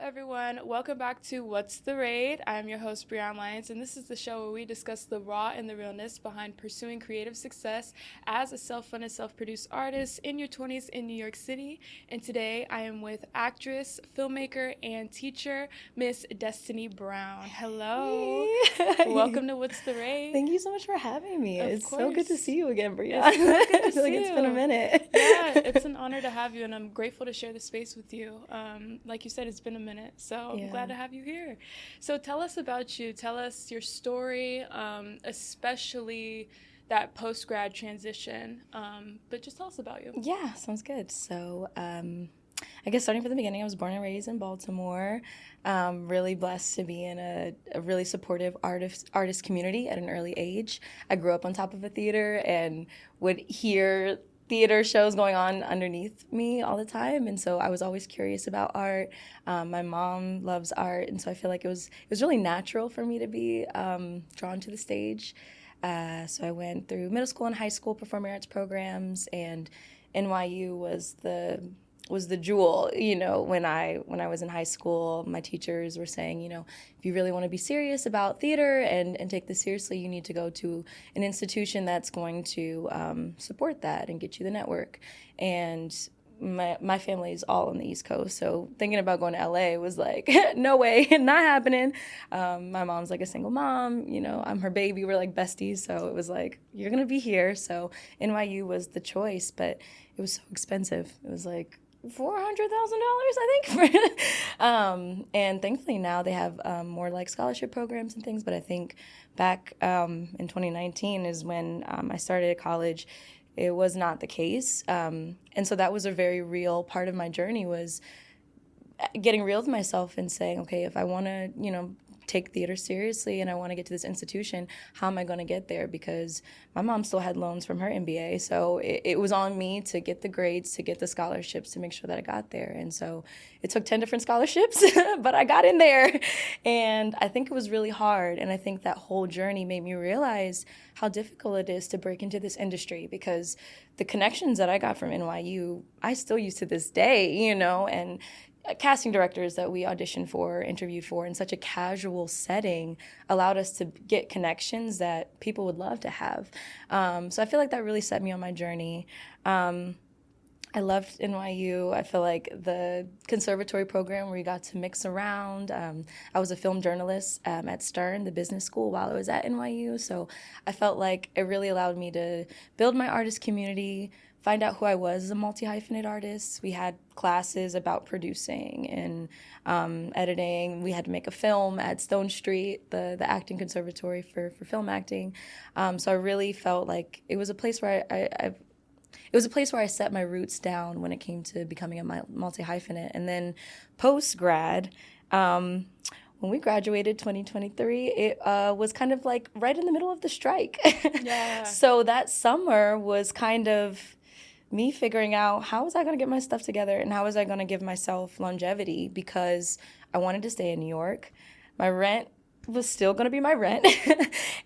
everyone. Welcome back to What's the Raid? I'm your host, Brianne Lyons, and this is the show where we discuss the raw and the realness behind pursuing creative success as a self-funded, self-produced artist in your 20s in New York City. And today I am with actress, filmmaker, and teacher, Miss Destiny Brown. Hello. Hey. Welcome to What's the Raid? Thank you so much for having me. Of It's course. so good to see you again, Brianne. It's so good to I feel like see it's been a you. minute. Yeah, it's an honor to have you, and I'm grateful to share the space with you. Like you said, it's been a minute, so I'm glad to have you here. So tell us about you. Tell us your story, especially that post-grad transition. But just tell us about you. Yeah, sounds good. So I guess starting from the beginning, I was born and raised in Baltimore. Really blessed to be in a really supportive artist community at an early age. I grew up on top of a theater and would hear theater shows going on underneath me all the time, and so I was always curious about art. My mom loves art, and so I feel like it was really natural for me to be drawn to the stage. So I went through middle school and high school performing arts programs, and NYU was the jewel. You know, when I was in high school, my teachers were saying, you know, if you really want to be serious about theater and take this seriously, you need to go to an institution that's going to support that and get you the network. And my family is all on the East Coast, so thinking about going to LA was like, no way, not happening. My mom's like a single mom, you know, I'm her baby, we're like besties, so it was like, you're gonna be here. So NYU was the choice, but it was so expensive. It was like $400,000, I think. And thankfully now they have more like scholarship programs and things. But I think back in 2019 is when I started at college. It was not the case. And so that was a very real part of my journey, was getting real with myself and saying, okay, if I want to, you know, take theater seriously and I want to get to this institution, how am I going to get there? Because my mom still had loans from her MBA, so it was on me to get the grades, to get the scholarships, to make sure that I got there. And so it took 10 different scholarships, but I got in there. And I think it was really hard, and I think that whole journey made me realize how difficult it is to break into this industry, because the connections that I got from NYU, I still use to this day, you know, and casting directors that we auditioned for, interviewed for in such a casual setting allowed us to get connections that people would love to have. So I feel like that really set me on my journey. I loved NYU. I feel like the conservatory program where you got to mix around. I was a film journalist at Stern, the business school, while I was at NYU. So I felt like it really allowed me to build my artist community, find out who I was as a multi-hyphenate artist. We had classes about producing and editing. We had to make a film at Stone Street, the acting conservatory for film acting. So I really felt like it was a place where I set my roots down when it came to becoming a multi-hyphenate. And then post-grad, when we graduated 2023, it was kind of like right in the middle of the strike. Yeah. So that summer was kind of me figuring out, how was I going to get my stuff together and how was I going to give myself longevity, because I wanted to stay in New York. My rent was still going to be my rent,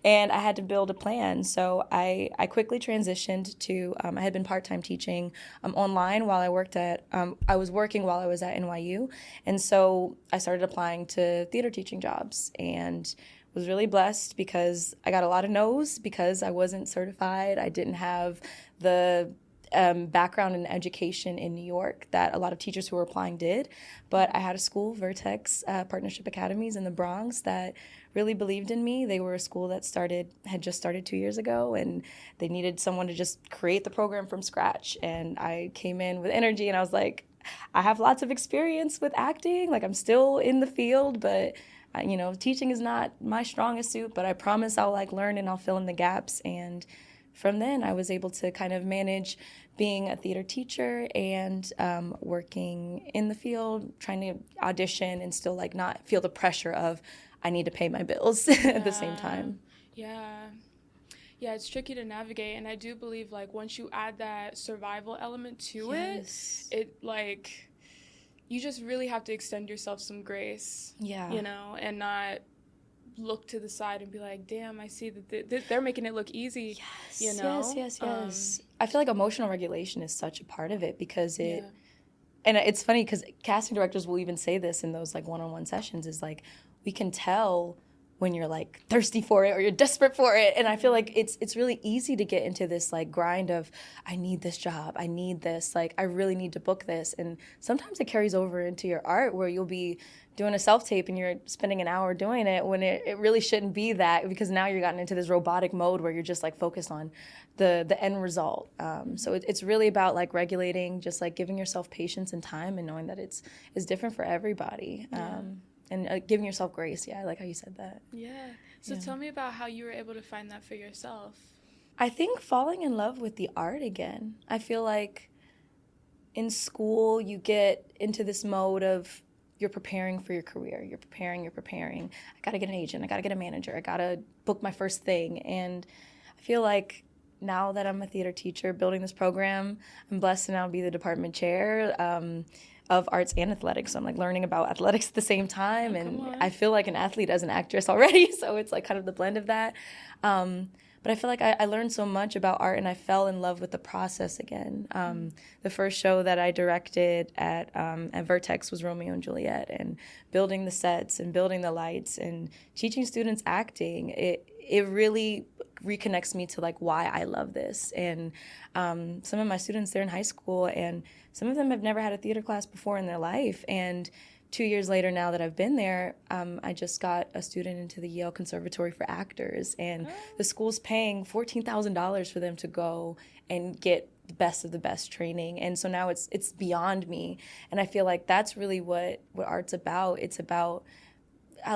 and I had to build a plan. So I quickly transitioned to, I had been part-time teaching online while I was working while I was at NYU. And so I started applying to theater teaching jobs, and was really blessed because I got a lot of no's because I wasn't certified. I didn't have the background in education in New York that a lot of teachers who were applying did. But I had a school, Vertex Partnership Academies in the Bronx, that really believed in me. They were a school that had just started 2 years ago, and they needed someone to just create the program from scratch. And I came in with energy, and I was like, I have lots of experience with acting. Like, I'm still in the field, but you know, teaching is not my strongest suit, but I promise I'll learn and I'll fill in the gaps. And from then, I was able to kind of manage being a theater teacher and working in the field, trying to audition and still not feel the pressure of I need to pay my bills at the same time. Yeah, it's tricky to navigate, and I do believe once you add that survival element to it you just really have to extend yourself some grace. Yeah, you know, and not look to the side and be like, damn, I see that they're making it look easy. Yes, yes. I feel like emotional regulation is such a part of it, because and it's funny because casting directors will even say this in those like one-on-one sessions is like, we can tell when you're like thirsty for it or you're desperate for it. And I feel like it's really easy to get into this like grind of, I need this job, I need this, like I really need to book this. And sometimes it carries over into your art where you'll be doing a self-tape and you're spending an hour doing it when it really shouldn't be that, because now you're gotten into this robotic mode where you're just like focused on the end result. So it's really about like regulating, just like giving yourself patience and time and knowing that it's different for everybody. And giving yourself grace. Yeah, I like how you said that. Yeah. So tell me about how you were able to find that for yourself. I think falling in love with the art again. I feel like in school you get into this mode of you're preparing for your career. You're preparing. I got to get an agent. I got to get a manager. I got to book my first thing. And I feel like now that I'm a theater teacher building this program, I'm blessed to now be the department chair of arts and athletics. So I'm like learning about athletics at the same time. And I feel like an athlete as an actress already. So it's like kind of the blend of that. But I feel like I learned so much about art and I fell in love with the process again. The first show that I directed at Vertex was Romeo and Juliet, and building the sets and building the lights and teaching students acting, it really reconnects me to like why I love this. And some of my students, they're in high school and some of them have never had a theater class before in their life. And 2 years later now that I've been there, I just got a student into the Yale Conservatory for Actors, and the school's paying $14,000 for them to go and get the best of the best training. And so now it's beyond me. And I feel like that's really what art's about. It's about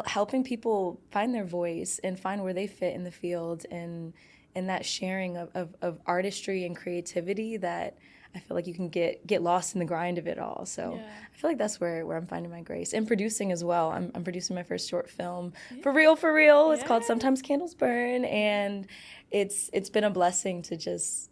helping people find their voice and find where they fit in the field, and that sharing of artistry and creativity that I feel like you can get lost in the grind of it all. So I feel like that's where I'm finding my grace. And producing as well. I'm producing my first short film. For real. It's called Sometimes Candles Burn. And it's been a blessing to just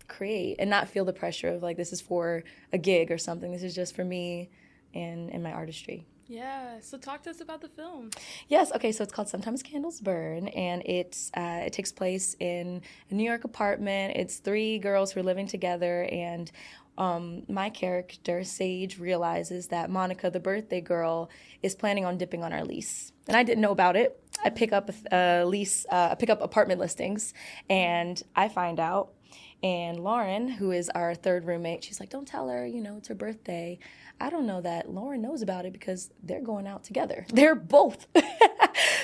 create and not feel the pressure of like, this is for a gig or something. This is just for me and my artistry. Yeah, so talk to us about the film. Yes, okay, so it's called Sometimes Candles Burn, and it takes place in a New York apartment. It's 3 girls who are living together, and my character, Sage, realizes that Monica, the birthday girl, is planning on dipping on our lease. And I didn't know about it. I pick up apartment listings, and I find out. And Lauren, who is our 3rd roommate, she's like, don't tell her, it's her birthday. I don't know that Lauren knows about it because they're going out together. They're both.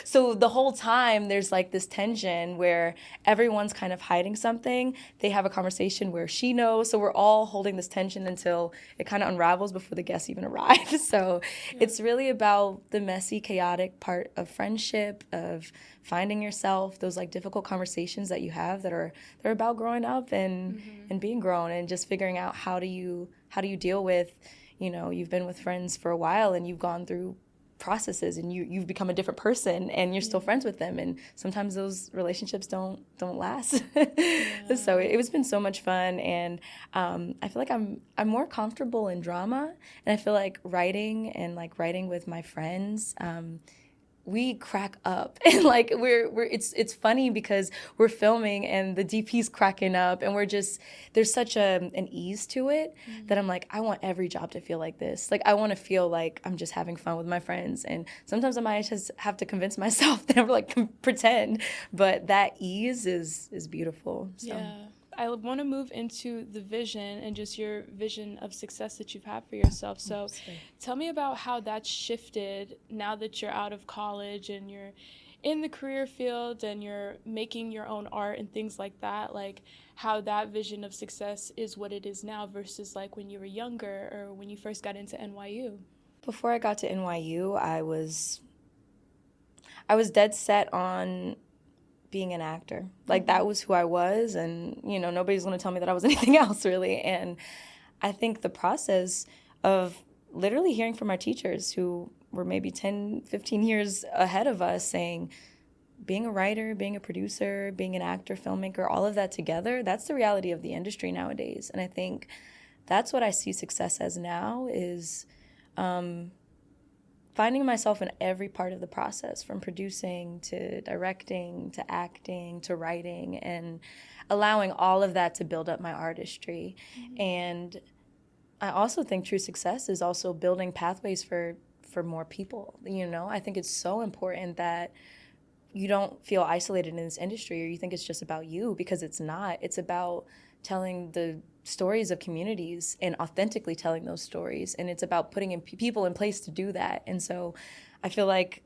So the whole time there's like this tension where everyone's kind of hiding something. They have a conversation where she knows. So we're all holding this tension until it kind of unravels before the guests even arrive. So it's really about the messy, chaotic part of friendship, of finding yourself, those like difficult conversations that you have they're about growing up and being grown, and just figuring out how do you deal with, you've been with friends for a while and you've gone through processes and you've become a different person and you're still friends with them, and sometimes those relationships don't last. So it's been so much fun, and I feel like I'm more comfortable in drama, and I feel like writing with my friends, we crack up, and like it's funny because we're filming and the DP's cracking up, and there's such an ease to it that I'm like, I want every job to feel like this. Like I want to feel like I'm just having fun with my friends, and sometimes I might just have to convince myself that I'm like pretend, but that ease is beautiful. So. Yeah. I want to move into the vision and just your vision of success that you've had for yourself. So tell me about how that's shifted now that you're out of college and you're in the career field and you're making your own art and things like that, like how that vision of success is what it is now versus like when you were younger or when you first got into NYU. Before I got to NYU, I was dead set on being an actor. Like that was who I was, and nobody's going to tell me that I was anything else really. And I think the process of literally hearing from our teachers who were maybe 10, 15 years ahead of us saying, being a writer, being a producer, being an actor, filmmaker, all of that together, that's the reality of the industry nowadays. And I think that's what I see success as now is finding myself in every part of the process, from producing to directing to acting to writing, and allowing all of that to build up my artistry. And I also think true success is also building pathways for more people. You know, I think it's so important that you don't feel isolated in this industry or you think it's just about you, because it's not. It's about telling the stories of communities and authentically telling those stories. And it's about putting in people in place to do that. And so I feel like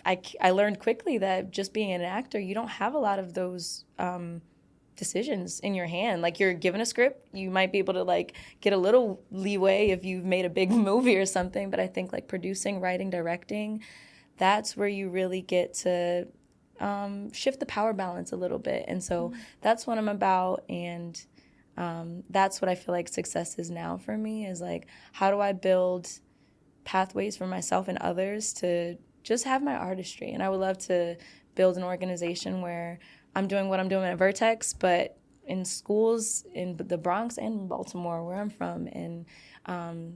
I learned quickly that just being an actor, you don't have a lot of those decisions in your hand. Like, you're given a script, you might be able to like get a little leeway if you've made a big movie or something. But I think like producing, writing, directing, that's where you really get to shift the power balance a little bit. And so that's what I'm about. And that's what I feel like success is now for me, is like, how do I build pathways for myself and others to just have my artistry? And I would love to build an organization where I'm doing what I'm doing at Vertex, but in schools in the Bronx and Baltimore, where I'm from, and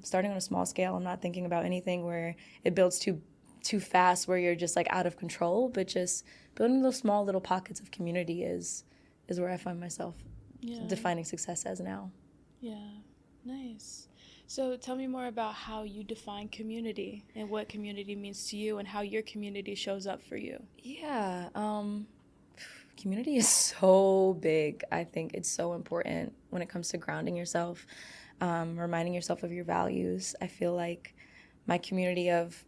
starting on a small scale. I'm not thinking about anything where it builds too fast, where you're just like out of control, but just building those small little pockets of community is where I find myself defining success as now. Yeah, nice. So tell me more about how you define community and what community means to you and how your community shows up for you. Yeah, community is so big. I think it's so important when it comes to grounding yourself, reminding yourself of your values. I feel like my community of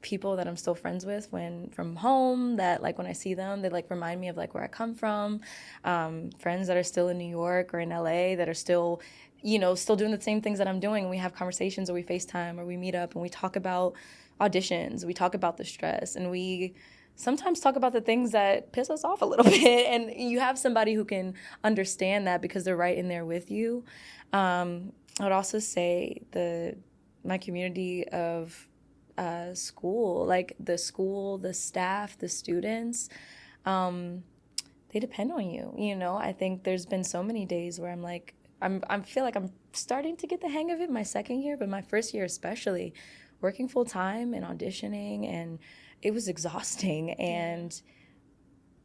people that I'm still friends with from home, that like when I see them, they like remind me of like where I come from. Friends that are still in New York or in LA that are still doing the same things that I'm doing. And we have conversations, or we FaceTime, or we meet up and we talk about auditions. We talk about the stress, and we sometimes talk about the things that piss us off a little bit. And you have somebody who can understand that because they're right in there with you. I would also say my community of school, like the staff, the students, they depend on you. You know, I think there's been so many days where I'm like, I feel like I'm starting to get the hang of it my second year, but my first year especially, working full time and auditioning, and it was exhausting. And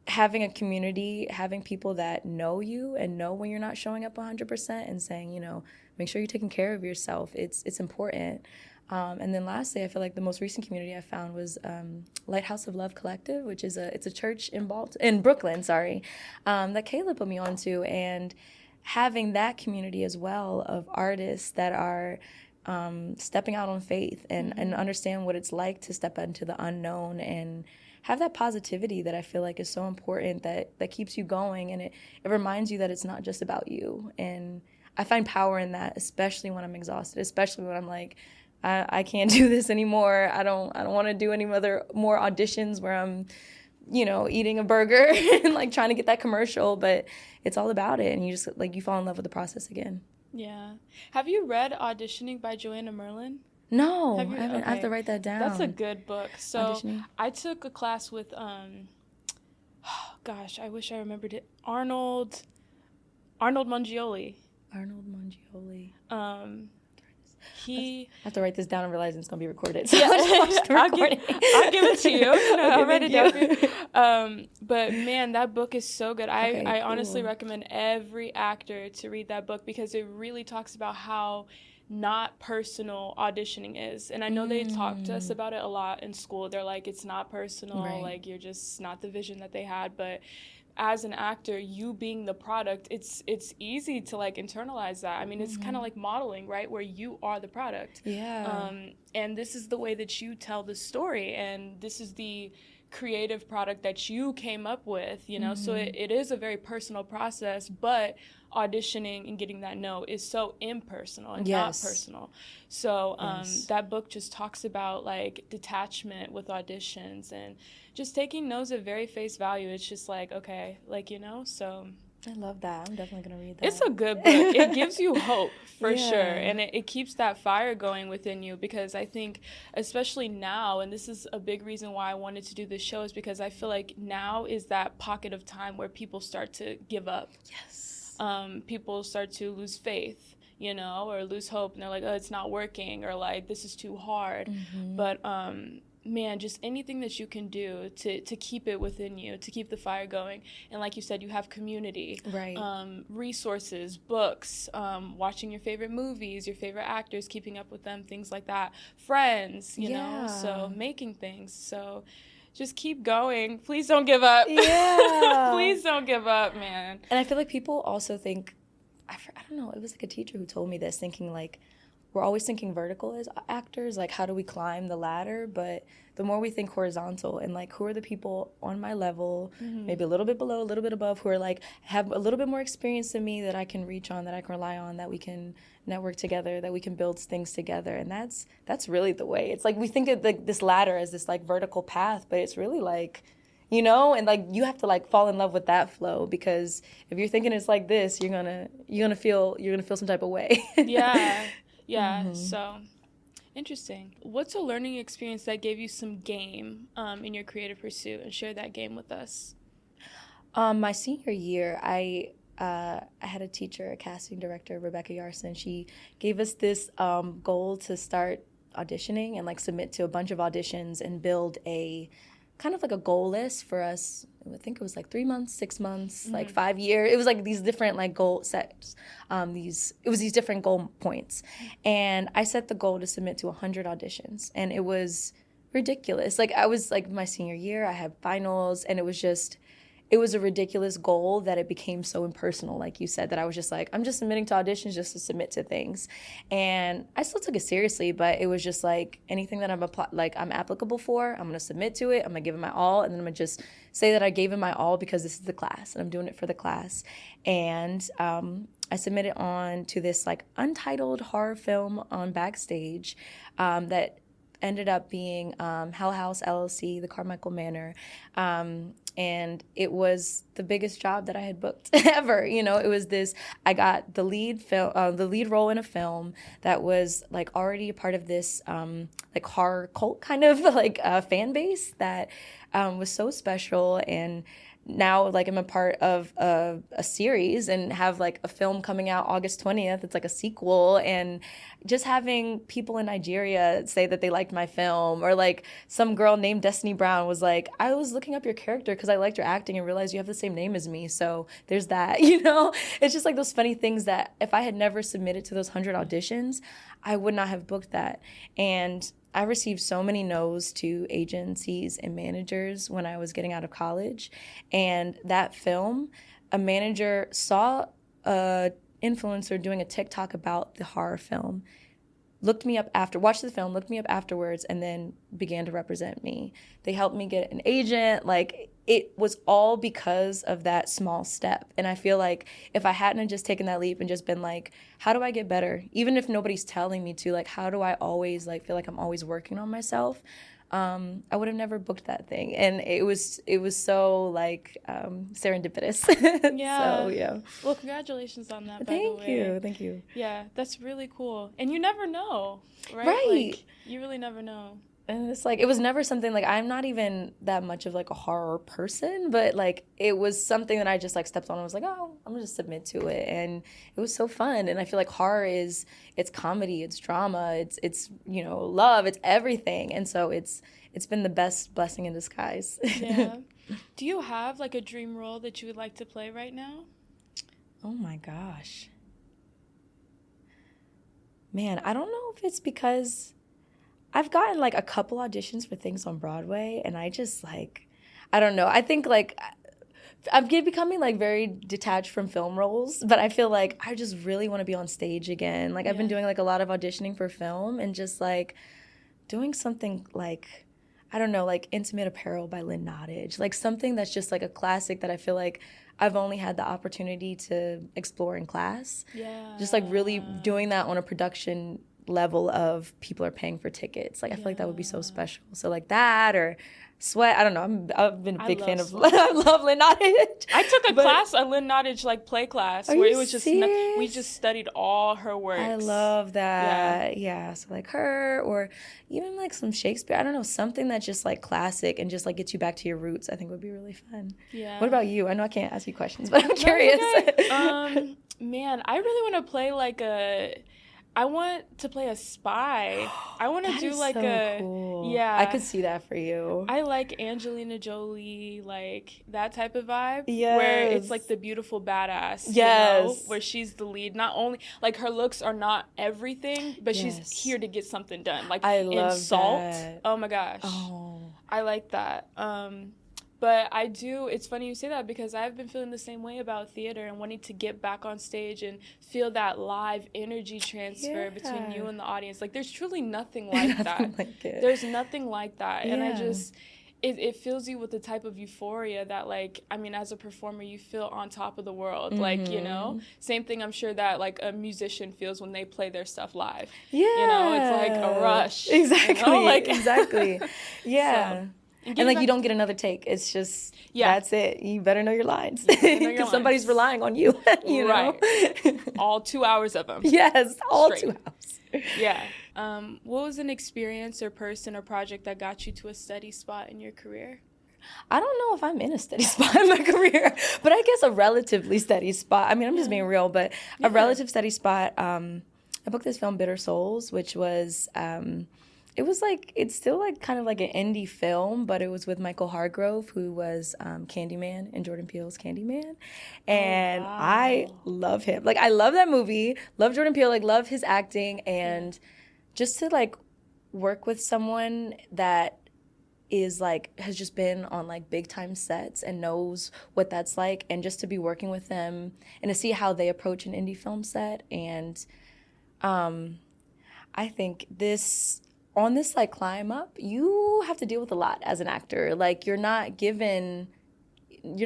having a community, having people that know you and know when you're not showing up 100% and saying, make sure you're taking care of yourself. It's important. And then lastly, I feel like the most recent community I found was Lighthouse of Love Collective, which is it's a church in Brooklyn, that Kayla put me onto. And having that community as well of artists that are stepping out on faith and understand what it's like to step into the unknown and have that positivity that I feel like is so important, that keeps you going, and it reminds you that it's not just about you. And I find power in that, especially when I'm exhausted, especially when I'm like, I can't do this anymore. I don't want to do any more auditions where I'm, eating a burger and like trying to get that commercial, but it's all about it. And you just like, you fall in love with the process again. Yeah. Have you read Auditioning by Joanna Merlin? No, I haven't. Okay. I have to write that down. That's a good book. So Auditioning. I took a class with, I wish I remembered it. Arnold Mangioli. Arnold Mangioli. I have to write this down and realize it's going to be recorded. So yeah. I'll just I'll give it to you. I'll write it down for you. But man, that book is so good. I honestly recommend every actor to read that book because it really talks about how not personal auditioning is. And I know they talk to us about it a lot in school. They're like, it's not personal. Right. Like, you're just not the vision that they had. But as an actor, you being the product, it's easy to like internalize that. I mean, it's kind of like modeling, right? Where you are the product. Yeah. And this is the way that you tell the story, and this is the creative product that you came up with, So it is a very personal process, but auditioning and getting that no is so impersonal and not personal. So that book just talks about like detachment with auditions and just taking no's at very face value. It's just like, okay, like, so I love that. I'm definitely going to read that. It's a good book. It gives you hope for sure. And it keeps that fire going within you, because I think especially now, and this is a big reason why I wanted to do this show, is because I feel like now is that pocket of time where people start to give up. Yes. People start to lose faith, or lose hope, and they're like, oh, it's not working, or like, this is too hard. But man, just anything that you can do to keep it within you, to keep the fire going. And like you said, you have community, right? Resources, books, watching your favorite movies, your favorite actors, keeping up with them, things like that, friends, you know, so making things. So just keep going. Please don't give up. Yeah. Please don't give up, man. And I feel like people also think, I don't know, it was like a teacher who told me this, thinking like, we're always thinking vertical as actors, like how do we climb the ladder? But the more we think horizontal and like who are the people on my level, maybe a little bit below, a little bit above, who are like have a little bit more experience than me that I can reach on, that I can rely on, that we can network together, that we can build things together. And that's really the way. It's like we think of like this ladder as this like vertical path, but it's really like, you know, and like you have to like fall in love with that flow, because if you're thinking it's like this, you're gonna feel some type of way. Yeah, so interesting. What's a learning experience that gave you some game in your creative pursuit, and share that game with us? My senior year, I had a teacher, a casting director, Rebecca Yarson. She gave us this goal to start auditioning and like submit to a bunch of auditions and build a kind of like a goal list for us. I think it was like 3 months, 6 months, like 5 years. It was like these different like goal sets. It was these different goal points. And I set the goal to submit to 100 auditions. And it was ridiculous. Like I was like my senior year, I had finals, and it was a ridiculous goal that it became so impersonal, like you said, that I was just like, I'm just submitting to auditions just to submit to things. And I still took it seriously, but it was just like anything that I'm applicable for, I'm going to submit to it, I'm going to give it my all, and then I'm going to just say that I gave it my all because this is the class, and I'm doing it for the class. And I submitted on to this like untitled horror film on Backstage that ended up being Hell House LLC, the Carmichael Manor. And it was the biggest job that I had booked ever. You know, it was this, I got the lead role in a film that was like already a part of this like horror cult kind of like fan base that was so special. And now like I'm a part of a series and have like a film coming out August 20th. It's like a sequel, and just having people in Nigeria say that they liked my film, or like some girl named Destiny Brown was like, I was looking up your character because I liked your acting and realized you have the same name as me. So there's that, you know? It's just like those funny things that if I had never submitted to those 100 auditions, I would not have booked that. And I received so many no's to agencies and managers when I was getting out of college. And that film, a manager saw a influencer doing a TikTok about the horror film, watched the film, looked me up afterwards, and then began to represent me. They helped me get an agent. Like, it was all because of that small step. And I feel like if I hadn't just taken that leap and just been like, how do I get better? Even if nobody's telling me to, like, how do I always like feel like I'm always working on myself? I would have never booked that thing. And it was so like serendipitous. Yeah. So yeah. Well, congratulations on that, by the way. Thank you. Yeah, that's really cool. And you never know, right? Right. Like, you really never know. And it's like, it was never something like, I'm not even that much of like a horror person, but like it was something that I just like stepped on and was like, oh, I'm gonna just submit to it. And it was so fun. And I feel like horror it's comedy, it's drama, it's you know, love, it's everything. And so it's been the best blessing in disguise. Yeah. Do you have like a dream role that you would like to play right now? Oh my gosh. Man, I don't know if it's because I've gotten like a couple auditions for things on Broadway, and I just like, I don't know. I think like I'm becoming like very detached from film roles, but I feel like I just really want to be on stage again. Like I've been doing like a lot of auditioning for film and just like doing something like, I don't know, like Intimate Apparel by Lynn Nottage, like something that's just like a classic that I feel like I've only had the opportunity to explore in class. Yeah. Just like really doing that on a production level of people are paying for tickets. Like I feel like that would be so special. So like that, or Sweat. I don't know. I've been a big fan of. I love Lynn Nottage. I took a class, a Lynn Nottage like play class, where it was just serious? we just studied all her works. I love that. Yeah. So like her, or even like some Shakespeare. I don't know, something that's just like classic and just like gets you back to your roots. I think would be really fun. Yeah. What about you? I know I can't ask you questions, but I'm curious. Man, I really want to play like I want to play a spy. I want to That do is like so cool. yeah. I could see that for you. I like Angelina Jolie, like that type of vibe. Yes. Where it's like the beautiful badass, Yes. you know? Where she's the lead. Not only, like her looks are not everything, but Yes. she's here to get something done. Like I in love Salt. that. Oh my gosh. Oh. I like that. But it's funny you say that because I've been feeling the same way about theater and wanting to get back on stage and feel that live energy transfer between you and the audience. Like, there's truly nothing like that. Like it. There's nothing like that. Yeah. And it fills you with the type of euphoria that, like, I mean, as a performer, you feel on top of the world. Mm-hmm. Like, you know, same thing I'm sure that, like, a musician feels when they play their stuff live. Yeah. You know, it's like a rush. Exactly. You know? Like, exactly. Yeah. So, and like you don't get another take. It's just that's it. You better know your lines because somebody's relying on you. You know, all 2 hours of them. Yes, all straight. 2 hours. Yeah. What was an experience or person or project that got you to a steady spot in your career? I don't know if I'm in a steady spot in my career, but I guess a relatively steady spot. I mean, I'm just being real, but a relative steady spot. I booked this film, Bitter Souls, which was. It was like, it's still like kind of like an indie film, but it was with Michael Hargrove, who was Candyman in Jordan Peele's Candyman. And I love him. Like, I love that movie, love Jordan Peele, like, love his acting. And just to like work with someone that is like, has just been on like big time sets and knows what that's like. And just to be working with them and to see how they approach an indie film set. And I think on this like climb up, you have to deal with a lot as an actor. Like you're not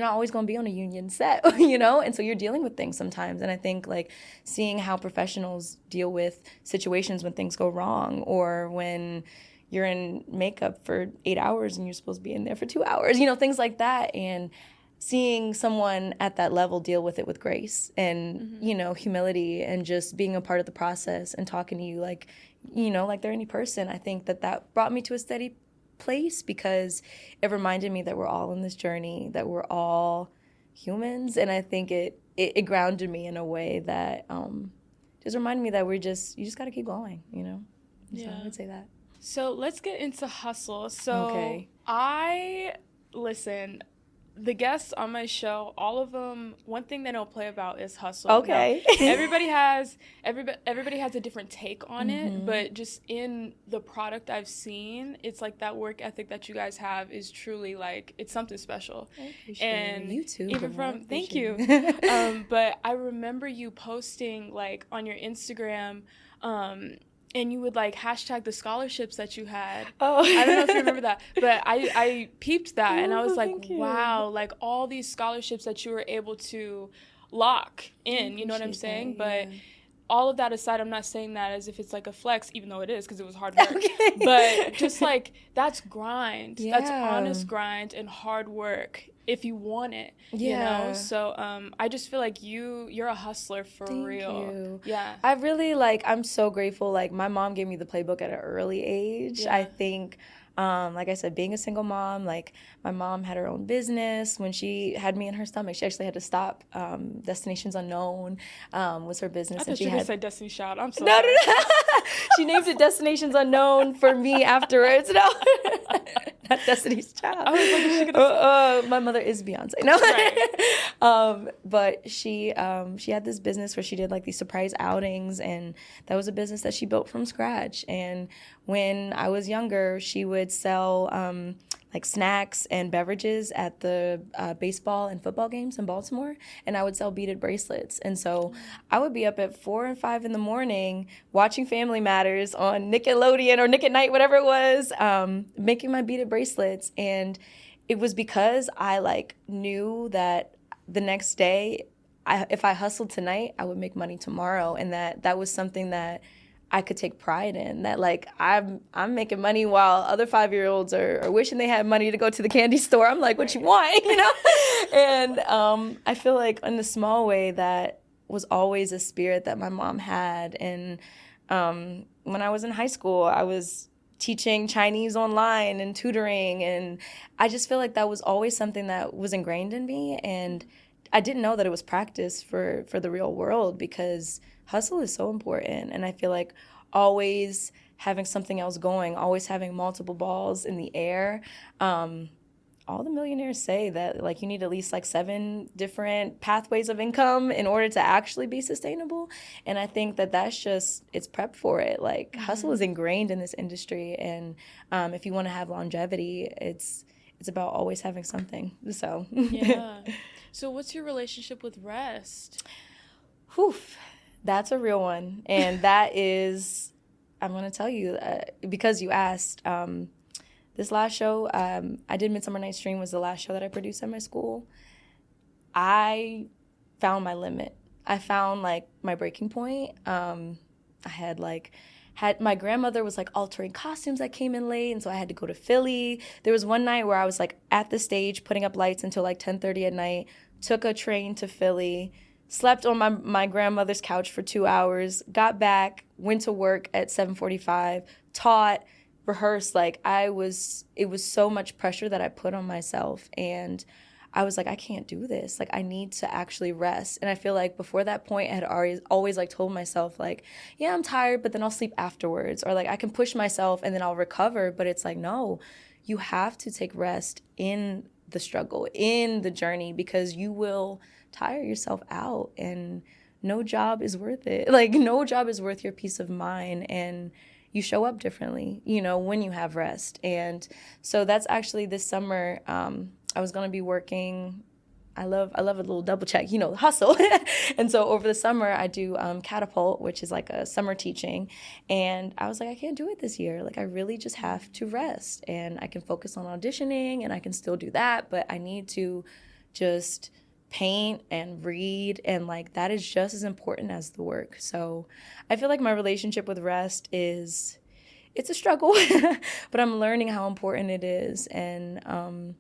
always going to be on a union set, you know? And so you're dealing with things sometimes. And I think like seeing how professionals deal with situations when things go wrong or when you're in makeup for 8 hours and you're supposed to be in there for 2 hours, you know, things like that. And seeing someone at that level deal with it with grace and, you know, humility and just being a part of the process and talking to you like, you know, like they're any person, I think that brought me to a steady place because it reminded me that we're all in this journey, that we're all humans. And I think it grounded me in a way that just reminded me that you just got to keep going, you know? Yeah. So I would say that. So let's get into hustle. So listen, the guests on my show, all of them, one thing they don't play about is hustle. Okay. Now, everybody has a different take on it, but just in the product I've seen, it's like that work ethic that you guys have is truly like, it's something special. I appreciate you too. Even thank you. But I remember you posting like on your Instagram, and you would like hashtag the scholarships that you had. Oh, I don't know if you remember that, but I peeped that and I was like, wow, like all these scholarships that you were able to lock in, you know what I'm saying? But all of that aside, I'm not saying that as if it's like a flex, even though it is because it was hard work. Okay. But just like that's grind. Yeah. That's honest grind and hard work if you want it, you know? So I just feel like you're a hustler for real. Thank you. Yeah. I really I'm so grateful. Like my mom gave me the playbook at an early age. Yeah. I think, like I said, being a single mom, like my mom had her own business. When she had me in her stomach, she actually had to stop. Destinations Unknown was her business. I thought you said Destiny Child. I'm so sorry. No. She named it Destinations Unknown for me afterwards. No. Not Destiny's Child. I was like, my mother is Beyonce. No, right. But she had this business where she did like these surprise outings, and that was a business that she built from scratch. And when I was younger, she would sell like snacks and beverages at the baseball and football games in Baltimore, and I would sell beaded bracelets. And so I would be up at 4 and 5 in the morning watching Family Matters on Nickelodeon or Nick at Night, whatever it was, making my beaded bracelets. And it was because I like knew that the next day, if I hustled tonight, I would make money tomorrow, and that was something that I could take pride in, that like I'm making money while other 5-year-olds are wishing they had money to go to the candy store. I'm like, what you want, you know? And I feel like in a small way that was always a spirit that my mom had. And when I was in high school, I was teaching Chinese online and tutoring, and I just feel like that was always something that was ingrained in me. And I didn't know that it was practice for the real world, because hustle is so important. And I feel like always having something else going, always having multiple balls in the air. All the millionaires say that like you need at least like 7 different pathways of income in order to actually be sustainable. And I think that that's just, it's prep for it. Like hustle is ingrained in this industry. And if you want to have longevity, it's about always having something. So Yeah. So what's your relationship with rest? Whew, that's a real one. And that is, I'm going to tell you, because you asked, this last show, I did Midsummer Night's Dream was the last show that I produced at my school. I found my limit. I found like my breaking point. I had my grandmother was like altering costumes that came in late, and so I had to go to Philly. There was one night where I was like at the stage putting up lights until like 10:30 at night, took a train to Philly, slept on my grandmother's couch for 2 hours, got back, went to work at 7:45, taught, rehearsed. Like it was so much pressure that I put on myself, and I was like, I can't do this. Like I need to actually rest. And I feel like before that point I had always like told myself like, yeah, I'm tired, but then I'll sleep afterwards, or like I can push myself and then I'll recover. But it's like, no, you have to take rest in the struggle, in the journey, because you will tire yourself out, and no job is worth it. Like no job is worth your peace of mind, and you show up differently, when you have rest. And so that's actually this summer, I was going to be working. I love a little double check, hustle. And so over the summer I do Catapult, which is like a summer teaching. And I was like, I can't do it this year. Like I really just have to rest, and I can focus on auditioning and I can still do that, but I need to just paint and read, and like that is just as important as the work. So I feel like my relationship with rest it's a struggle, but I'm learning how important it is. And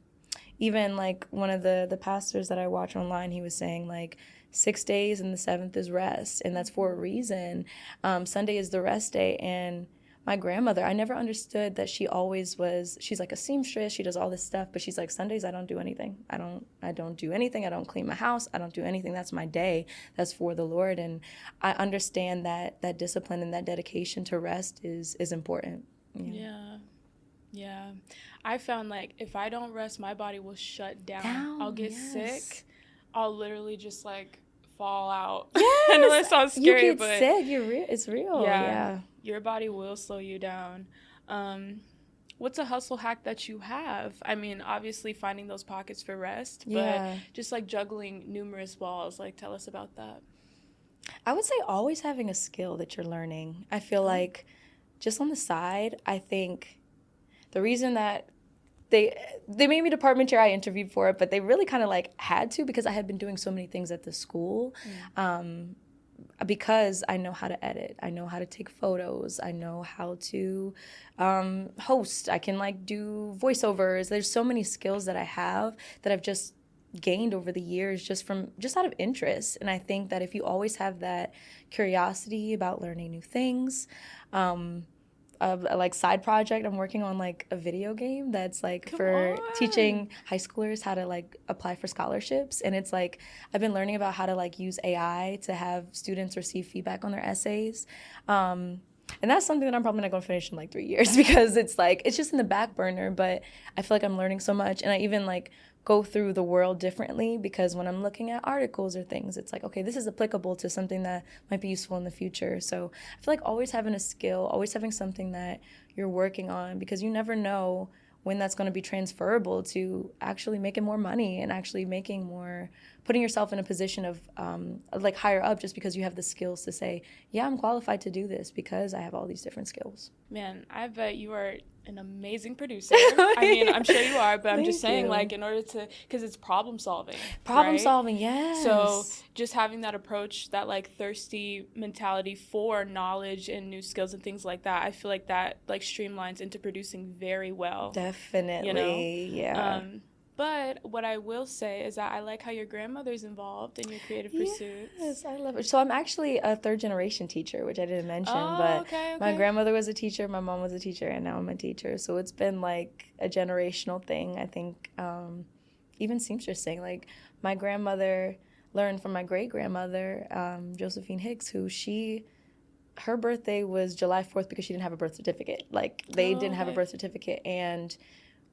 even like one of the pastors that I watch online, he was saying like 6 days and the 7th is rest, and that's for a reason. Sunday is the rest day. And my grandmother, I never understood that she's like a seamstress, she does all this stuff, but she's like, Sundays I don't do anything. I don't do anything. I don't clean my house. I don't do anything. That's my day. That's for the Lord. And I understand that discipline and that dedication to rest is important. Yeah. I found like if I don't rest, my body will shut down. I'll get sick. I'll literally just like fall out. Yes. I know that sounds scary, you get sick. It's real. Yeah. Your body will slow you down. What's a hustle hack that you have? I mean, obviously finding those pockets for rest, but just like juggling numerous balls. Like, tell us about that. I would say always having a skill that you're learning. I feel like just on the side, I think the reason that they made me department chair, I interviewed for it, but they really kind of like had to, because I had been doing so many things at the school. Because I know how to edit, I know how to take photos, I know how to host, I can like do voiceovers. There's so many skills that I have that I've just gained over the years just out of interest. And I think that if you always have that curiosity about learning new things, like side project, I'm working on like a video game that's like teaching high schoolers how to like apply for scholarships. And it's like I've been learning about how to like use AI to have students receive feedback on their essays. And that's something that I'm probably not going to finish in like 3 years, because it's like it's just in the back burner, but I feel like I'm learning so much. And I even like go through the world differently, because when I'm looking at articles or things, it's like, okay, this is applicable to something that might be useful in the future. So I feel like always having a skill, always having something that you're working on, because you never know when that's going to be transferable to actually making more money and actually putting yourself in a position of like higher up, just because you have the skills to say, yeah, I'm qualified to do this because I have all these different skills. Man, I bet you are an amazing producer. I mean, I'm sure you are, but I'm just saying, like, in order to, because it's problem solving. Yes. So just having that approach, that like thirsty mentality for knowledge and new skills and things like that, I feel like that like streamlines into producing very well. Definitely, yeah. But what I will say is that I like how your grandmother's involved in your creative pursuits. Yes, I love it. So I'm actually a third-generation teacher, which I didn't mention. But my grandmother was a teacher, my mom was a teacher, and now I'm a teacher. So it's been like a generational thing. I think even seamstressing. Like my grandmother learned from my great-grandmother, Josephine Hicks, who her birthday was July 4th because she didn't have a birth certificate. Like, they didn't have a birth certificate. And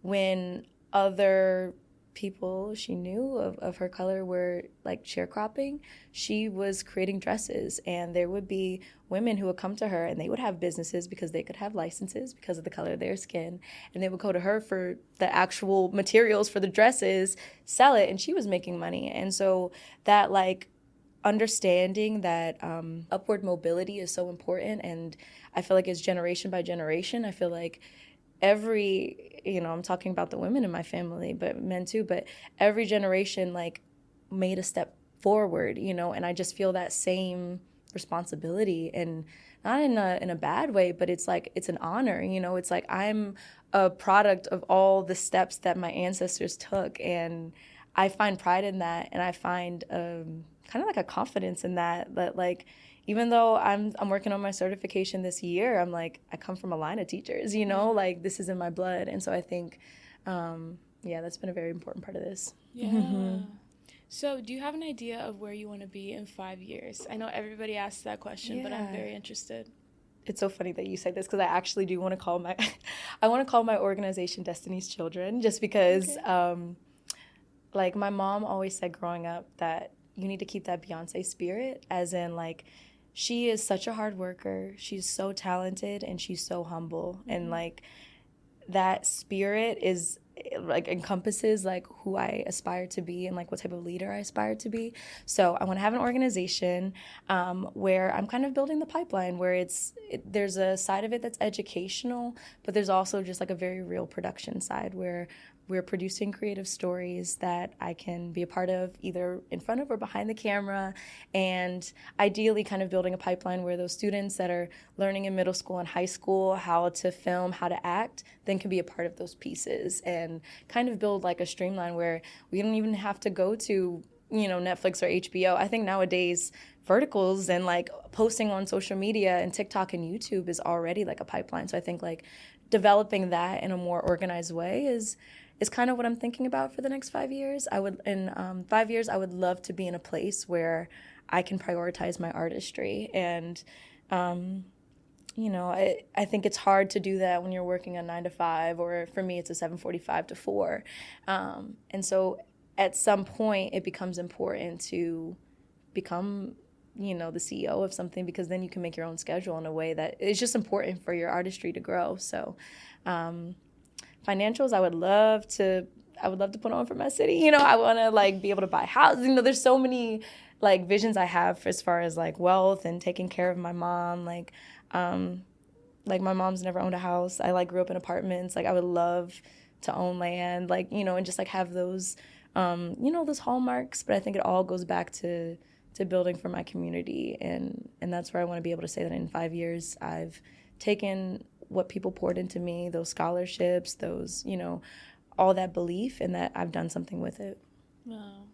when other people she knew of her color were, like, sharecropping, she was creating dresses. And there would be women who would come to her, and they would have businesses because they could have licenses because of the color of their skin. And they would go to her for the actual materials for the dresses, sell it, and she was making money. And so that, like, understanding that upward mobility is so important, and I feel like it's generation by generation. I feel like I'm talking about the women in my family, but men too, but every generation, like, made a step forward, and I just feel that same responsibility, and not in a bad way, but it's like, it's an honor, it's like I'm a product of all the steps that my ancestors took, and I find pride in that, and I find kind of like a confidence in that like, even though I'm working on my certification this year, I'm like, I come from a line of teachers, like, this is in my blood. And so I think, that's been a very important part of this. Yeah. Mm-hmm. So do you have an idea of where you want to be in 5 years? I know everybody asks that question, but I'm very interested. It's so funny that you say this, because I actually do want to call my organization Destiny's Children, just because, like, my mom always said growing up that you need to keep that Beyonce spirit, as in, like, she is such a hard worker. She's so talented, and she's so humble. Mm-hmm. And, like, that spirit is, like, encompasses, like, who I aspire to be and, like, what type of leader I aspire to be. So I want to have an organization where I'm kind of building the pipeline, where there's a side of it that's educational, but there's also just, like, a very real production side where we're producing creative stories that I can be a part of, either in front of or behind the camera, and ideally kind of building a pipeline where those students that are learning in middle school and high school how to film, how to act, then can be a part of those pieces, and kind of build, like, a streamline where we don't even have to go to, Netflix or HBO. I think nowadays verticals and, like, posting on social media and TikTok and YouTube is already, like, a pipeline. So I think, like, developing that in a more organized way is kind of what I'm thinking about for the next 5 years. In 5 years, I would love to be in a place where I can prioritize my artistry. And, I think it's hard to do that when you're working a 9 to 5, or for me, it's a 7:45 to 4. And so at some point, it becomes important to become, the CEO of something, because then you can make your own schedule in a way that is just important for your artistry to grow. So, financials, I would love to put on for my city. I want to, like, be able to buy houses. There's so many, like, visions I have as far as, like, wealth and taking care of my mom. Like my mom's never owned a house. I, like, grew up in apartments. Like, I would love to own land, like, and just, like, have those, those hallmarks. But I think it all goes back to building for my community. And that's where I want to be able to say that in 5 years, I've taken what people poured into me, those scholarships, those, all that belief, and that I've done something with it. Wow.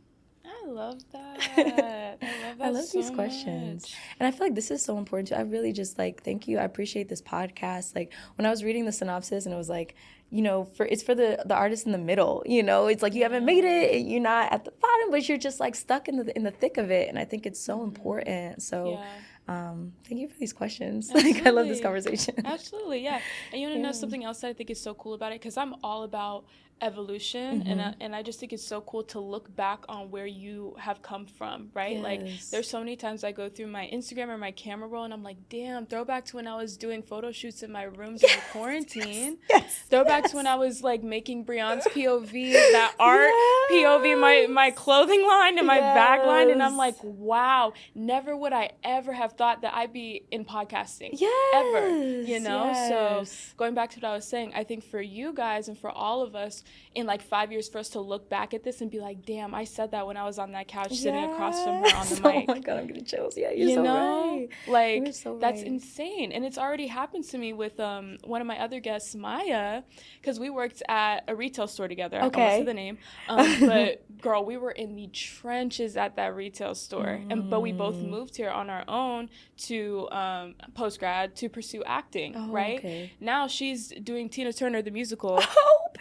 I love that. I love so these questions. Much. And I feel like this is so important too. I really just, like, thank you. I appreciate this podcast. Like, when I was reading the synopsis, and it was like, it's for the artist in the middle, it's like, you haven't made it, you're not at the bottom, but you're just, like, stuck in the thick of it. And I think it's so important. So thank you for these questions. Absolutely. Like, I love this conversation. Absolutely, yeah. And you want to know something else that I think is so cool about it? Because I'm all about evolution, and I just think it's so cool to look back on where you have come from, right? Yes. Like, there's so many times I go through my Instagram or my camera roll, and I'm like, damn, throwback to when I was doing photo shoots in my room during quarantine. Yes. Throwback to when I was, like, making Breon's POV, that art POV, my clothing line and my bag line, and I'm like, wow, never would I ever have thought that I'd be in podcasting. Ever, So going back to what I was saying, I think for you guys and for all of us, in, like, 5 years, for us to look back at this and be like, damn, I said that when I was on that couch sitting across from her on the mic. Oh my God, I'm getting chills. Yeah, you're so right. Like, you're so that's right. insane. And it's already happened to me with one of my other guests, Maya, because we worked at a retail store together. Okay. I won't say the name. But, girl, we were in the trenches at that retail store. But we both moved here on our own to post-grad to pursue acting, right? Okay. Now she's doing Tina Turner, the musical.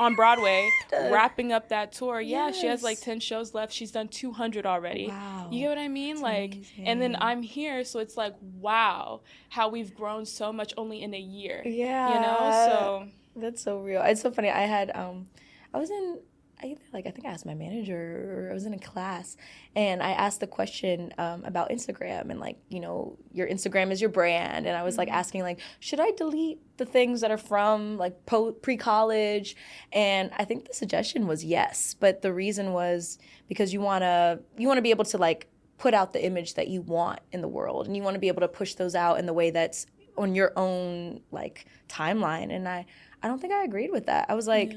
on Broadway, wrapping up that tour. Yeah, Yes. she has like 10 shows left. She's done 200 already. Wow. You get what I mean? That's like, amazing. and then I'm here, so it's like, wow, how we've grown so much only in a year. Yeah. You know? So that's so real. It's so funny. I had I was in I think I asked my manager, or I was in a class, and I asked the question about Instagram, and like, you know, your Instagram is your brand, and I was like asking like, should I delete the things that are from like pre-college? And I think the suggestion was yes, but the reason was because you wanna be able to like put out the image that you want in the world, and you want to be able to push those out in the way that's on your own like timeline. And I don't think I agreed with that. I was like,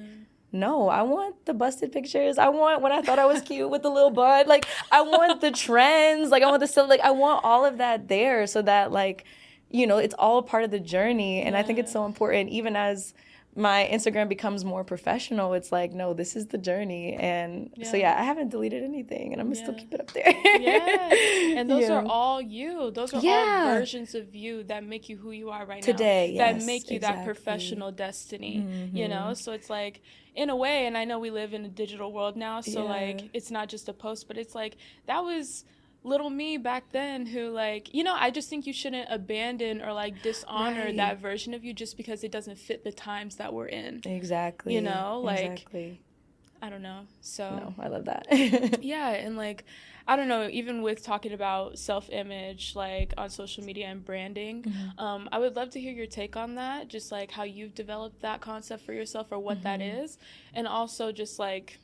no, I want the busted pictures. I want when I thought I was cute with the little bun. Like, I want the trends. Like, I want the stuff. Like, I want all of that there, so that, like, you know, it's all part of the journey. And I think it's so important, even as my Instagram becomes more professional. It's like, no, this is the journey. And so, yeah, I haven't deleted anything, and I'm going to still keep it up there. And those are all you. Those are all versions of you that make you who you are right today, now. That make you that professional destiny, you know? So it's like, in a way, and I know we live in a digital world now, so like, it's not just a post, but it's like, that was little me back then who, like, you know, I just think you shouldn't abandon or like dishonor that version of you just because it doesn't fit the times that we're in. Exactly. You know, like, I don't know. So no, I love that. Yeah, and like, I don't know, even with talking about self-image, like on social media and branding, I would love to hear your take on that, just like how you've developed that concept for yourself or what that is. And also just like,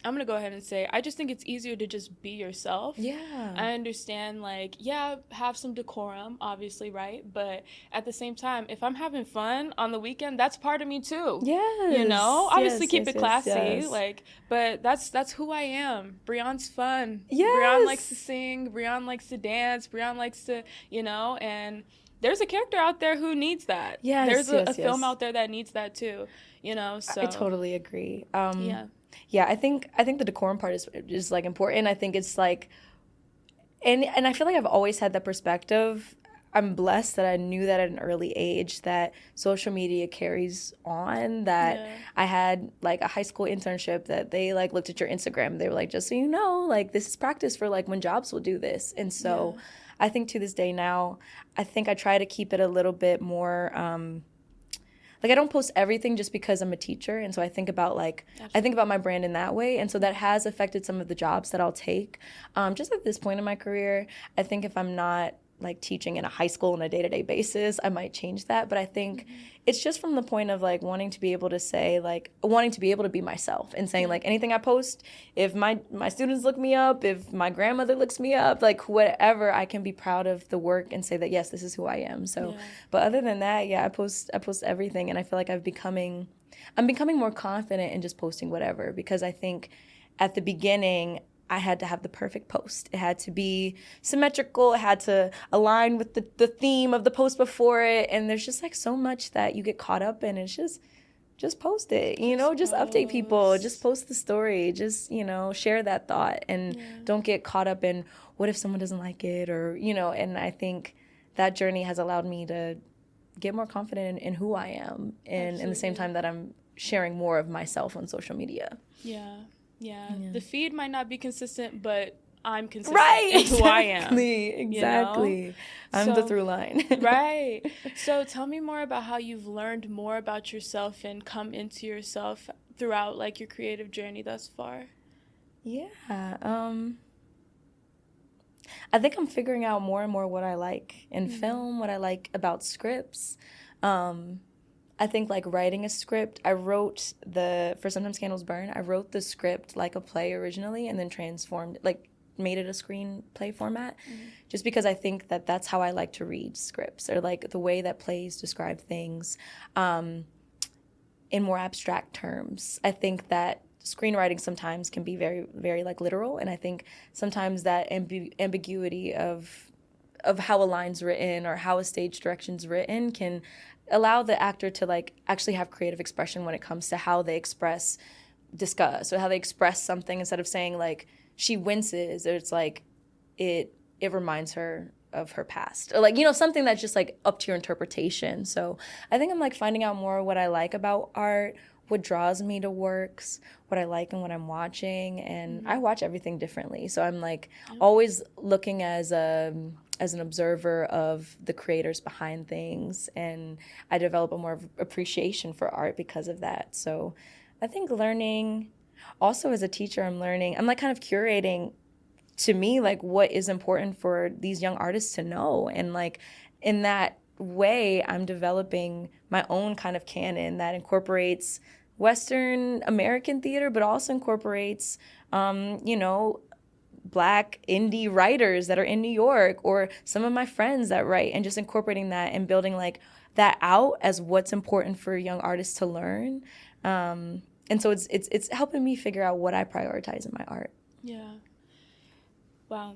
I'm going to go ahead and say, I just think it's easier to just be yourself. Yeah. I understand, like, yeah, have some decorum, obviously, right? But at the same time, if I'm having fun on the weekend, that's part of me too. Yes. You know? Obviously keep it classy, yes. like, but that's who I am. Breon's fun. Yes. Breon likes to sing. Breon likes to dance. Breon likes to, you know, and there's a character out there who needs that. Yes, there's a film out there that needs that too, you know? So I totally agree. Yeah. Yeah, I think the decorum part is like important. I think it's like, and I feel like I've always had that perspective. I'm blessed that I knew that at an early age, that social media carries on, that I had like a high school internship that they like looked at your Instagram. They were like, just so you know, like, this is practice for like when jobs will do this. And so I think to this day now, I think I try to keep it a little bit more, like, I don't post everything just because I'm a teacher, and so I think about I think about my brand in that way, and so that has affected some of the jobs that I'll take. Just at this point in my career, I think if I'm not like teaching in a high school on a day-to-day basis, I might change that. But I think it's just from the point of like wanting to be able to say, like, wanting to be able to be myself and saying like, anything I post, if my students look me up, if my grandmother looks me up, like, whatever, I can be proud of the work and say that, yes, this is who I am. So but other than that, I post everything, and I feel like I'm becoming more confident in just posting whatever, because I think at the beginning I had to have the perfect post. It had to be symmetrical. It had to align with the theme of the post before it. And there's just like so much that you get caught up in. It's just post it, you know, just update people, just post the story, just, you know, share that thought, and don't get caught up in what if someone doesn't like it, or, you know. And I think that journey has allowed me to get more confident in who I am, and in the same time that I'm sharing more of myself on social media. Yeah, the feed might not be consistent, but I'm consistent in who I am. Exactly. You know? I'm the through line. Right. So tell me more about how you've learned more about yourself and come into yourself throughout like your creative journey thus far. Yeah. I think I'm figuring out more and more what I like in film, what I like about scripts. I think like writing a script, I wrote for Sometimes Candles Burn, I wrote the script like a play originally, and then transformed, like made it a screenplay format, just because I think that that's how I like to read scripts, or like the way that plays describe things in more abstract terms. I think that screenwriting sometimes can be very, very like literal, and I think sometimes that ambiguity of how a line's written or how a stage direction's written can allow the actor to like actually have creative expression when it comes to how they express disgust, or how they express something, instead of saying like she winces, or it's like it reminds her of her past, or like, you know, something that's just like up to your interpretation. So I think I'm like finding out more what I like about art, what draws me to works, what I like and what I'm watching, and I watch everything differently. So I'm like always looking as an observer of the creators behind things, and I develop a more appreciation for art because of that. So I think learning, also as a teacher, I'm like kind of curating, to me, like what is important for these young artists to know, and like in that way I'm developing my own kind of canon that incorporates Western American theater, but also incorporates Black indie writers that are in New York, or some of my friends that write, and just incorporating that and building like that out as what's important for young artists to learn. And so it's helping me figure out what I prioritize in my art. Yeah. Wow.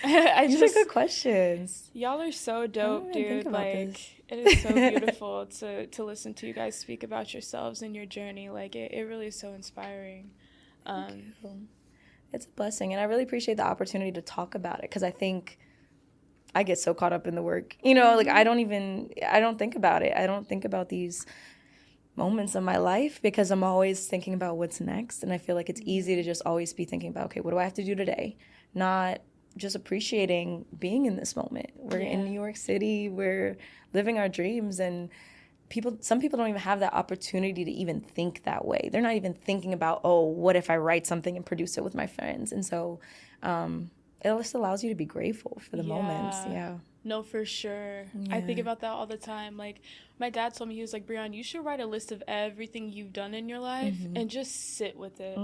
These are good questions. Y'all are so dope, dude. Like, it is so beautiful to listen to you guys speak about yourselves and your journey. Like, it really is so inspiring. It's a blessing, and I really appreciate the opportunity to talk about it, because I think I get so caught up in the work. Like I don't think about it. I don't think about these moments of my life because I'm always thinking about what's next, and I feel like it's easy to just always be thinking about, okay, what do I have to do today? Not just appreciating being in this moment. We're in New York City, we're living our dreams, and some people don't even have that opportunity to even think that way. They're not even thinking about, oh, what if I write something and produce it with my friends? And so it just allows you to be grateful for the moments. Yeah. No, for sure. Yeah. I think about that all the time. Like, my dad told me, he was like, Brianne, you should write a list of everything you've done in your life and just sit with it.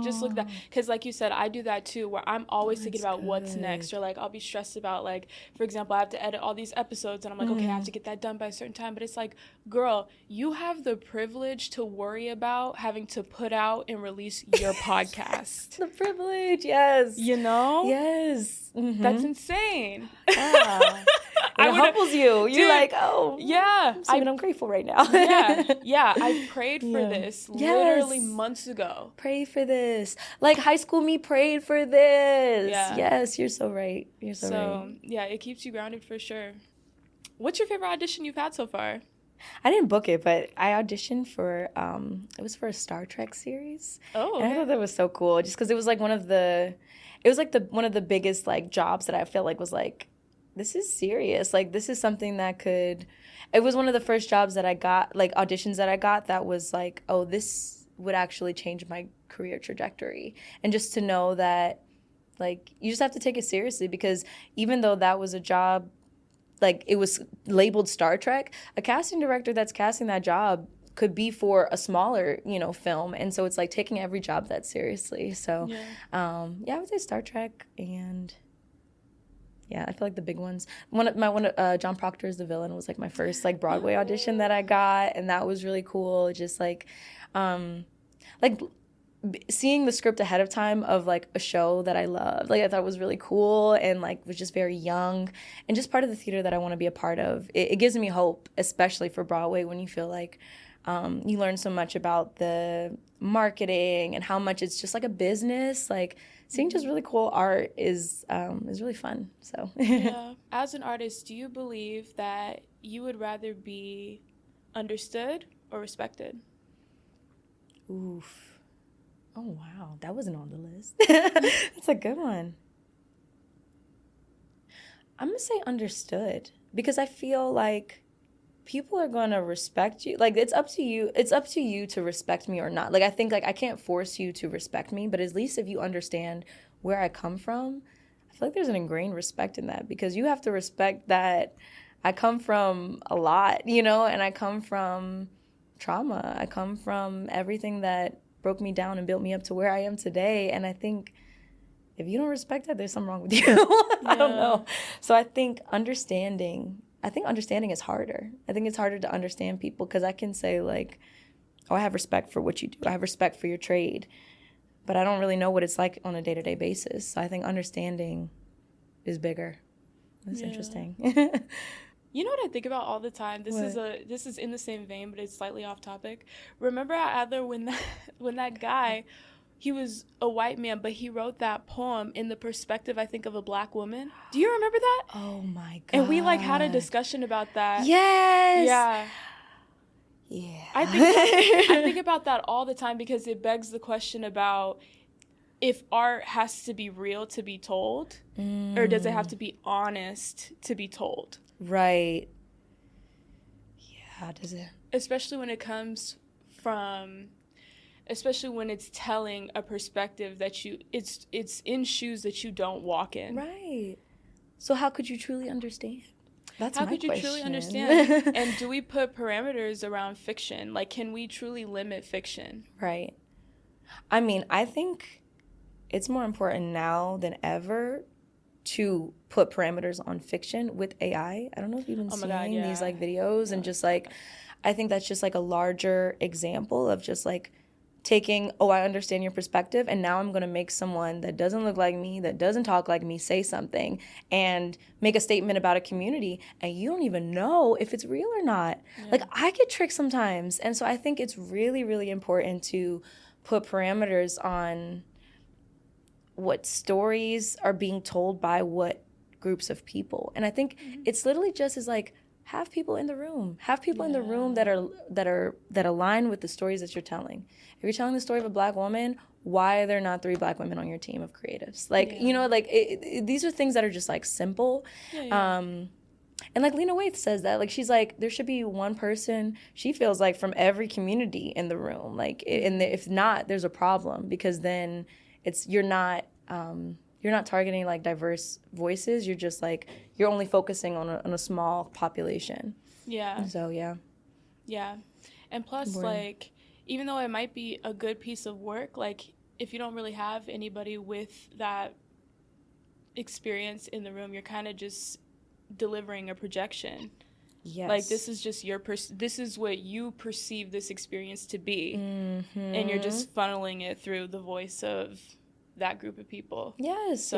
Just look at that. Because like you said, I do that too, where I'm always thinking about what's next. Or like, I'll be stressed about, like, for example, I have to edit all these episodes and I'm like, okay, I have to get that done by a certain time. But it's like, girl, you have the privilege to worry about having to put out and release your podcast. The privilege, yes. Yes. That's insane. Yeah. It humbles you. You're like, oh, yeah. I'm grateful right now. Yeah. I prayed for this literally months ago. Pray for this. Like high school me prayed for this. Yeah. Yes, you're so right. You're so right. Yeah, it keeps you grounded for sure. What's your favorite audition you've had so far? I didn't book it, but I auditioned for, it was for a Star Trek series. Oh, okay. And I thought that was so cool, just because it was like one of the biggest like jobs that I felt like was like, this is serious. Like, this is something that it was one of the first jobs that I got, like auditions that I got, that was like, oh, this would actually change my career trajectory. And just to know that, like, you just have to take it seriously, because even though that was a job, like it was labeled Star Trek, a casting director that's casting that job could be for a smaller, film. And so it's like taking every job that seriously. So, I would say Star Trek, and I feel like the big ones. John Proctor's The Villain was like my first like Broadway audition that I got, and that was really cool. Just like seeing the script ahead of time of like a show that I loved, like I thought was really cool, and like was just very young, and just part of the theater that I want to be a part of. It gives me hope, especially for Broadway, when you feel like you learn so much about the marketing and how much it's just like a business. Like seeing just really cool art is really fun. So As an artist, do you believe that you would rather be understood or respected? Oof. Oh, wow. That wasn't on the list. That's a good one. I'm going to say understood, because I feel like people are going to respect you. Like, it's up to you. It's up to you to respect me or not. Like, I think, like, I can't force you to respect me, but at least if you understand where I come from, I feel like there's an ingrained respect in that, because you have to respect that I come from a lot, and I come from trauma. I come from everything that broke me down and built me up to where I am today. And I think if you don't respect that, there's something wrong with you. I don't know. So I think understanding is harder. I think it's harder to understand people, because I can say like, oh, I have respect for what you do. I have respect for your trade. But I don't really know what it's like on a day-to-day basis. So I think understanding is bigger. That's interesting. You know what I think about all the time? This is in the same vein, but it's slightly off topic. Remember at Adler when that guy, he was a white man, but he wrote that poem in the perspective, I think, of a Black woman. Do you remember that? Oh my God. And we like had a discussion about that. Yes. Yeah. Yeah. I think about that all the time because it begs the question about if art has to be real to be told, or does it have to be honest to be told? Right. Yeah, does it? Especially when it comes from, especially when it's telling a perspective that it's in shoes that you don't walk in. Right. So how could you truly understand? That's How my could you question. truly understand? And do we put parameters around fiction? Like, can we truly limit fiction? Right. I mean, I think it's more important now than ever to put parameters on fiction with AI. I don't know if you've been seeing these like videos and just like, I think that's just like a larger example of just like taking, oh, I understand your perspective, and now I'm going to make someone that doesn't look like me, that doesn't talk like me, say something and make a statement about a community, and you don't even know if it's real or not. Yeah. Like, I get tricked sometimes. And so I think it's really, really important to put parameters on what stories are being told by what groups of people. And I think it's literally just as like, have people in the room. Have people in the room that align with the stories that you're telling. If you're telling the story of a Black woman, why are there not 3 Black women on your team of creatives? Like, you know, like these are things that are just like simple. And like Lena Waithe says that, like, she's like, there should be one person, she feels like, from every community in the room. Like, and if not, there's a problem, because then you're not targeting like diverse voices. You're just like, you're only focusing on a small population. Yeah. And so yeah. And plus, like, even though it might be a good piece of work, like, if you don't really have anybody with that experience in the room, you're kind of just delivering a projection. Yes. Like, this is just this is what you perceive this experience to be. And you're just funneling it through the voice of that group of people. Yes.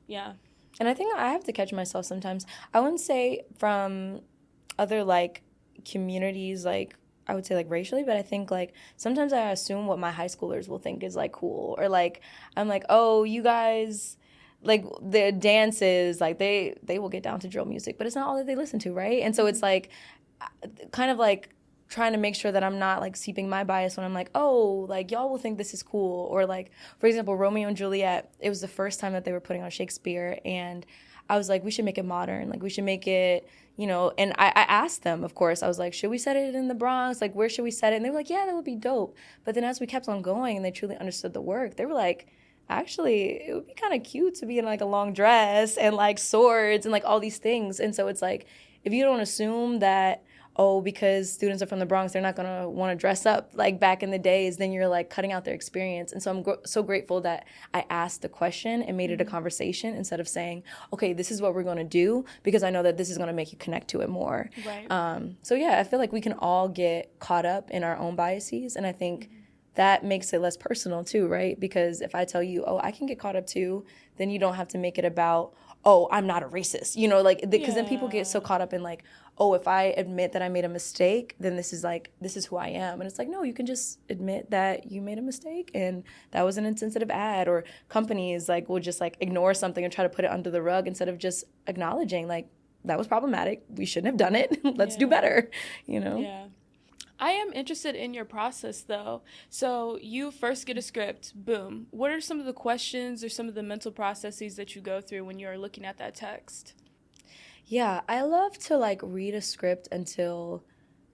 Yeah. And I think I have to catch myself sometimes. I wouldn't say from other like communities, like I would say like racially, but I think like sometimes I assume what my high schoolers will think is like cool, or like I'm like, oh, you guys, like the dances, like they will get down to drill music, but it's not all that they listen to, right? And so it's like kind of like trying to make sure that I'm not like seeping my bias when I'm like, oh, like y'all will think this is cool. Or like, for example, Romeo and Juliet, it was the first time that they were putting on Shakespeare, and I was like, we should make it modern. Like, we should make it, you know, and I asked them, of course, I was like, should we set it in the Bronx? Like, where should we set it? And they were like, yeah, that would be dope. But then as we kept on going and they truly understood the work, they were like, actually, it would be kind of cute to be in like a long dress and like swords and like all these things. And so it's like, if you don't assume that, oh, because students are from the Bronx, they're not going to want to dress up like back in the days, then you're like cutting out their experience. And so I'm so grateful that I asked the question and made it a conversation instead of saying, okay, this is what we're going to do, because I know that this is going to make you connect to it more. Right. So yeah, I feel like we can all get caught up in our own biases. And I think that makes it less personal too, right? Because if I tell you, oh, I can get caught up too, then you don't have to make it about, oh, I'm not a racist, you know, like, because then people get so caught up in like, oh, if I admit that I made a mistake, then this is who I am. And it's like, no, you can just admit that you made a mistake and that was an insensitive ad, or companies like will just like ignore something and try to put it under the rug instead of just acknowledging like, that was problematic, we shouldn't have done it, let's do better, you know? Yeah. I am interested in your process, though. So you first get a script, boom. What are some of the questions or some of the mental processes that you go through when you're looking at that text? Yeah, I love to like read a script until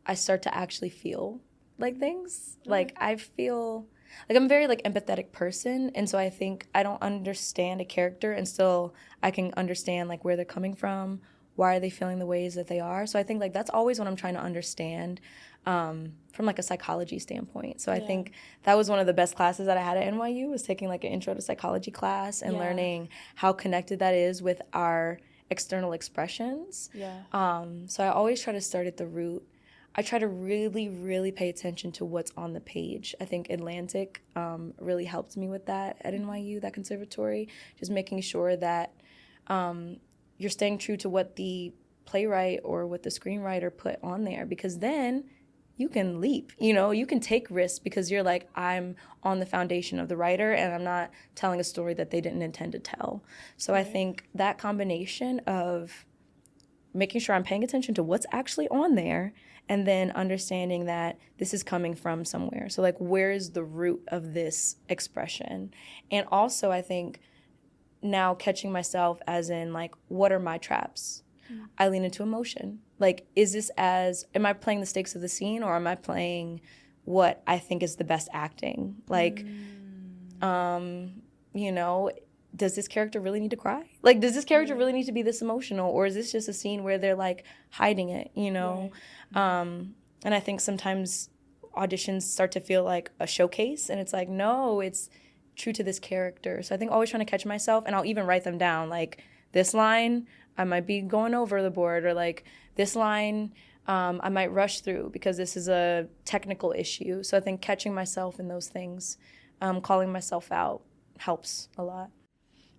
I start to actually feel like things. Like I feel like I'm a very like empathetic person, and so I think I don't understand a character until I can understand like where they're coming from, why are they feeling the ways that they are. So I think like that's always what I'm trying to understand from like a psychology standpoint. So I think that was one of the best classes that I had at NYU, was taking like an intro to psychology class and learning how connected that is with our external expressions. So I always try to start at the root. I try to really, really pay attention to what's on the page. I think Atlantic really helped me with that at NYU, that conservatory, just making sure that you're staying true to what the playwright or what the screenwriter put on there, because then you can leap, you know, you can take risks because you're like, I'm on the foundation of the writer and I'm not telling a story that they didn't intend to tell. So I think that combination of making sure I'm paying attention to what's actually on there, and then understanding that this is coming from somewhere. So like, where is the root of this expression? And also, I think now catching myself as in like, what are my traps? I lean into emotion. Like, am I playing the stakes of the scene, or am I playing what I think is the best acting? Like, you know, does this character really need to cry? Like, does this character really need to be this emotional? Or is this just a scene where they're like hiding it, you know? And I think sometimes auditions start to feel like a showcase, and it's like, no, it's true to this character. So I think always trying to catch myself, and I'll even write them down. Like, this line, I might be going over the board, or like this line, I might rush through because this is a technical issue. So I think catching myself in those things, calling myself out helps a lot.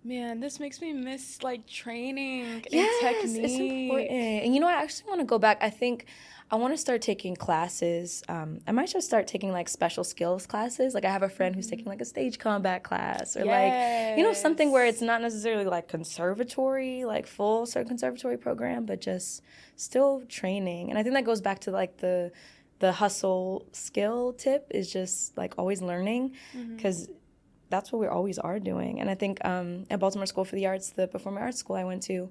Man, this makes me miss like training and Yes, technique. it's important. And you know, I actually want to go back. I think I want to start taking classes. I might just start taking like special skills classes. Like, I have a friend who's taking like a stage combat class, or like, you know, something where it's not necessarily like conservatory, like full certain conservatory program, but just still training. And I think that goes back to like the hustle skill tip, is just like always learning, because that's what we always are doing. And I think at Baltimore School for the Arts, the performing arts school I went to,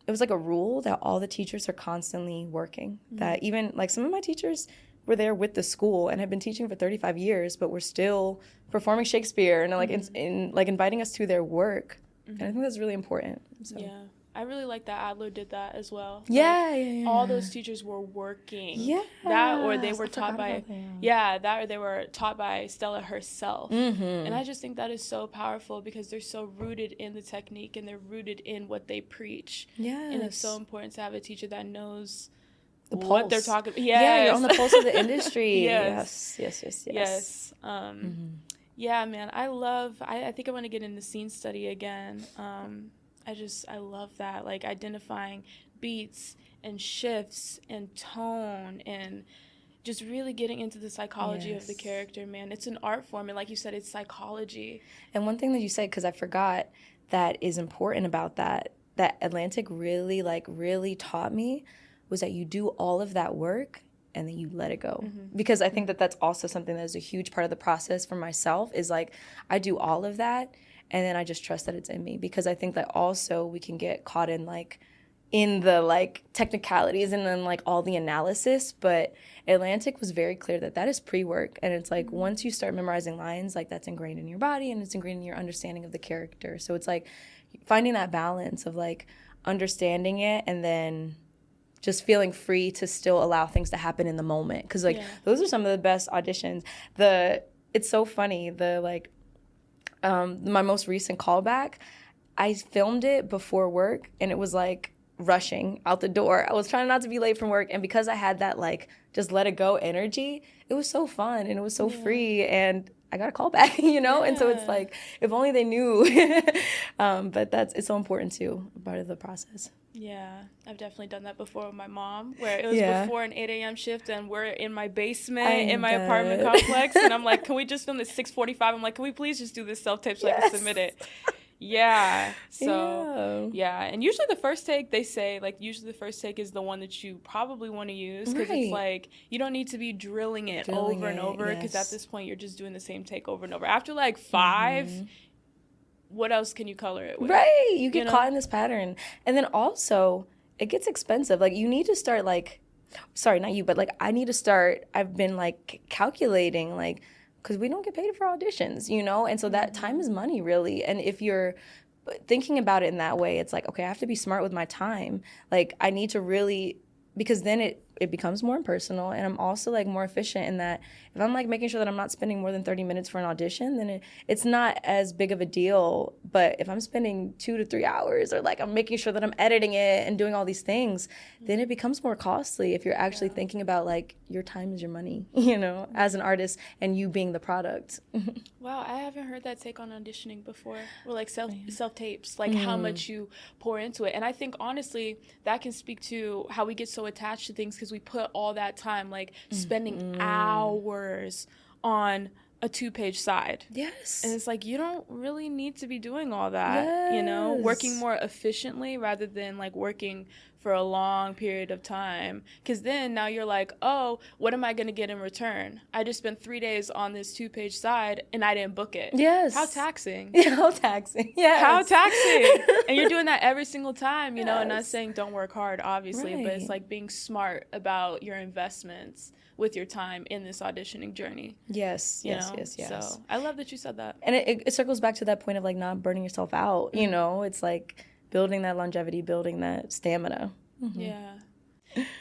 it was like a rule that all the teachers are constantly working. That even like some of my teachers were there with the school and have been teaching for 35 years, but we're still performing Shakespeare and like in like inviting us to their work. And I think that's really important. So. Yeah. I really like that Adler did that as well. Yeah. All those teachers were working. Yeah. That, or they were taught by, that, or they were taught by Stella herself. And I just think that is so powerful, because they're so rooted in the technique, and they're rooted in what they preach. Yes. And it's so important to have a teacher that knows what pulse. They're talking about. Yeah, you're on the pulse of the industry. Yes. Yes. Yeah, man, I think I want to get into scene study again. I love that, like identifying beats and shifts and tone, and just really getting into the psychology of the character, man. It's an art form, and like you said, it's psychology. And one thing that you said, because I forgot, that is important about that Atlantic really taught me, was that you do all of that work and then you let it go. Because I think that that's also something that is a huge part of the process for myself, is like, I do all of that and then I just trust that it's in me. Because I think that also we can get caught in like in the like technicalities and then like all the analysis, but Atlantic was very clear that is pre-work. And it's like, once you start memorizing lines, like that's ingrained in your body and it's ingrained in your understanding of the character. So it's like finding that balance of like understanding it and then just feeling free to still allow things to happen in the moment. Because like those are some of the best auditions. It's so funny, my most recent callback, I filmed it before work and it was like rushing out the door. I was trying not to be late from work, and because I had that like just let it go energy, it was so fun and it was so free, and I got a call back, you know? And so it's like, if only they knew. But it's so important too, part of the process. Yeah, I've definitely done that before with my mom, where it was before an 8 a.m. shift and we're in my basement in my apartment complex, and I'm like, can we just film this 6:45? I'm like, can we please just do this self-tape so I can submit it? Yeah. So, and usually the first take, they say, like, usually the first take is the one that you probably want to use, because it's like, you don't need to be drilling it over and over, because at this point, you're just doing the same take over and over. After, like, 5, what else can you color it with? Right. You get caught in this pattern. And then also, it gets expensive. Like, you need to start, like, sorry, not you, but, like, I need to start, I've been, like, calculating, like, because we don't get paid for auditions, you know? And so that time is money, really. And if you're thinking about it in that way, it's like, okay, I have to be smart with my time. Like, I need to really, because then it becomes more impersonal, and I'm also like more efficient in that if I'm like making sure that I'm not spending more than 30 minutes for an audition, then it's not as big of a deal. But if I'm spending 2 to 3 hours, or like I'm making sure that I'm editing it and doing all these things, then it becomes more costly if you're actually thinking about like your time is your money, you know, as an artist, and you being the product. Wow, I haven't heard that take on auditioning before, or like self tapes, like how much you pour into it. And I think honestly that can speak to how we get so attached to things, because we put all that time, like spending hours on a 2-page side. Yes. And it's like, you don't really need to be doing all that, you know, working more efficiently rather than like working for a long period of time, because then now you're like, oh, what am I going to get in return? I just spent 3 days on this 2-page side and I didn't book it. Yes. How taxing. Yeah, how taxing. Yes. How taxing. And you're doing that every single time, you know, and not saying don't work hard, obviously, but it's like being smart about your investments with your time in this auditioning journey. Yes. Yes. So I love that you said that. And it circles back to that point of like not burning yourself out, you know, it's like building that longevity, building that stamina. Yeah.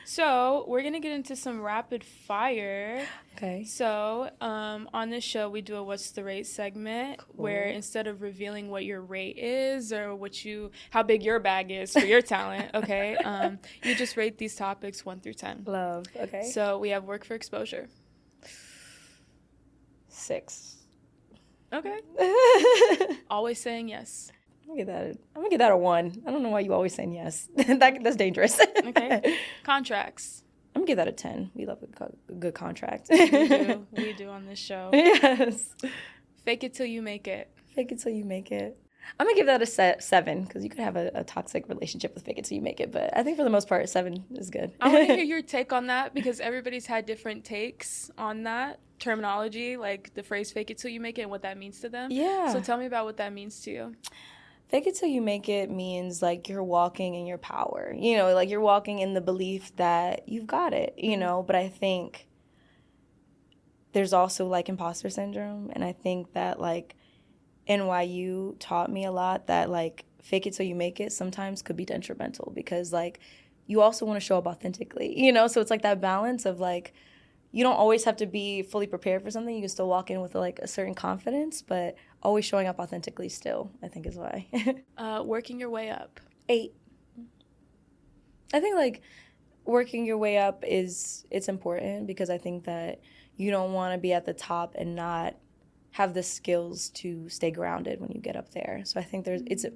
So we're going to get into some rapid fire. Okay. So on this show, we do a What's the Rate segment where instead of revealing what your rate is or how big your bag is for your talent, okay, you just rate these topics 1 through 10. Love. Okay. So we have work for exposure. 6. Okay. Always saying yes. I'm gonna get that a 1. I don't know why you always saying yes. That's dangerous. Okay. Contracts. I'm gonna give that a 10. We love a good contract. We do on this show. Yes. Fake it till you make it. Fake it till you make it. I'm gonna give that a 7 because you could have a toxic relationship with fake it till you make it, but I think for the most part 7 is good. I want to hear your take on that because everybody's had different takes on that terminology, like the phrase fake it till you make it and what that means to them. Yeah. So tell me about what that means to you. Fake it till you make it means like you're walking in your power, you know, like you're walking in the belief that you've got it, you know, but I think there's also like imposter syndrome. And I think that like NYU taught me a lot that like fake it till you make it sometimes could be detrimental because like you also want to show up authentically, you know, so it's like that balance of like you don't always have to be fully prepared for something. You can still walk in with like a certain confidence, but always showing up authentically still, I think is why. Working your way up. 8. I think like working your way up it's important because I think that you don't want to be at the top and not have the skills to stay grounded when you get up there. So I think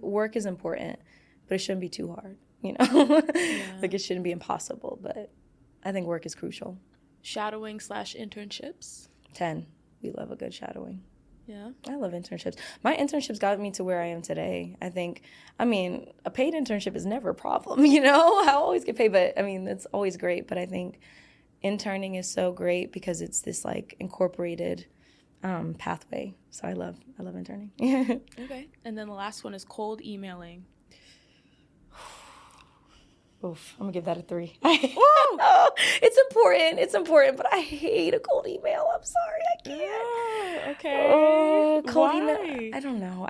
work is important, but it shouldn't be too hard, you know? Yeah. Like it shouldn't be impossible, but I think work is crucial. Shadowing / internships. 10. We love a good shadowing. Yeah. I love internships. My internships got me to where I am today. I mean, a paid internship is never a problem, you know? I always get paid, but I mean, it's always great. But I think interning is so great because it's this like incorporated pathway. So I love interning. Okay. And then the last one is cold emailing. Oof, I'm gonna give that a 3. Oh, it's important, but I hate a cold email. I'm sorry, I can't. Oh, okay. Cold Why? email. I don't know.